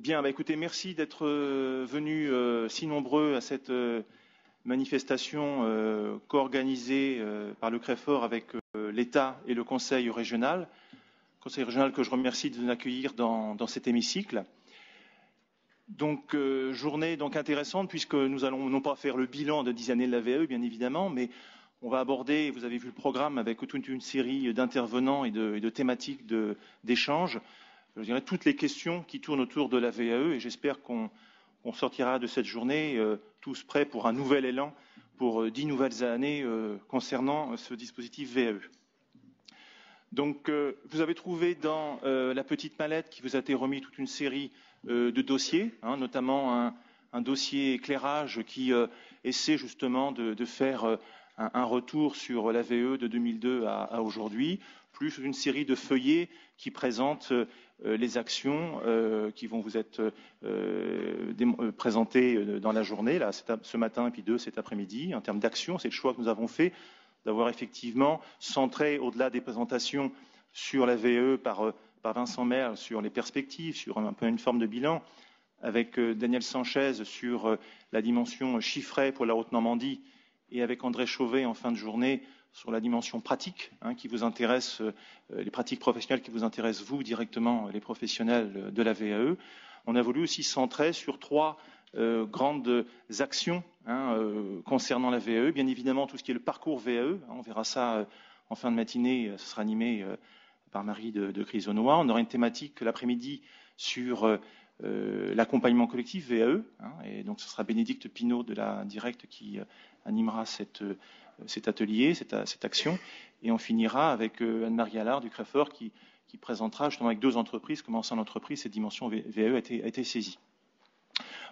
Bien, écoutez, merci d'être venus si nombreux à cette manifestation co-organisée par le CREFOR avec l'État et le Conseil régional. Conseil régional que je remercie de nous accueillir dans cet hémicycle. Donc, journée intéressante puisque nous allons non pas faire le bilan de 10 années de la VAE, bien évidemment, mais on va aborder, vous avez vu le programme, avec toute une série d'intervenants et de thématiques d'échanges. Je dirais toutes les questions qui tournent autour de la VAE et j'espère qu'on sortira de cette journée tous prêts pour un nouvel élan pour 10 nouvelles années concernant ce dispositif VAE. Donc, vous avez trouvé dans la petite mallette qui vous a été remis toute une série de dossiers, notamment un dossier éclairage qui essaie justement de faire un retour sur la VAE de 2002 à aujourd'hui, plus une série de feuillets qui présentent les actions qui vont vous être présentées dans la journée, là, ce matin et puis cet après-midi. En termes d'actions, c'est le choix que nous avons fait d'avoir effectivement centré, au-delà des présentations sur la VAE par Vincent Merle, sur les perspectives, sur un peu une forme de bilan, avec Daniel Sanchez sur la dimension chiffrée pour la Haute-Normandie et avec André Chauvet en fin de journée sur la dimension pratique qui vous intéresse, les pratiques professionnelles qui vous intéressent, vous, directement, les professionnels de la VAE. On a voulu aussi centrer sur 3 grandes actions concernant la VAE. Bien évidemment, tout ce qui est le parcours VAE. On verra ça en fin de matinée. Ce sera animé par Marie de Crisonnois. On aura une thématique l'après-midi sur l'accompagnement collectif VAE. Et donc, ce sera Bénédicte Pinault de la Directe qui animera cet atelier, cette action. Et on finira avec Anne-Marie Allard du CREFOR qui présentera justement avec 2 entreprises comment en entreprise cette dimension VAE a été saisie.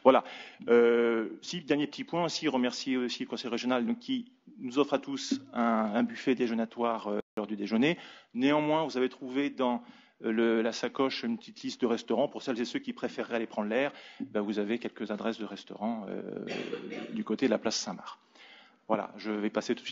Voilà. Dernier petit point aussi, remercier aussi le Conseil régional qui nous offre à tous un buffet déjeunatoire lors du déjeuner. Néanmoins, vous avez trouvé dans la sacoche une petite liste de restaurants. Pour celles et ceux qui préféreraient aller prendre l'air, vous avez quelques adresses de restaurants du côté de la place Saint-Marc. Voilà, je vais passer tout de suite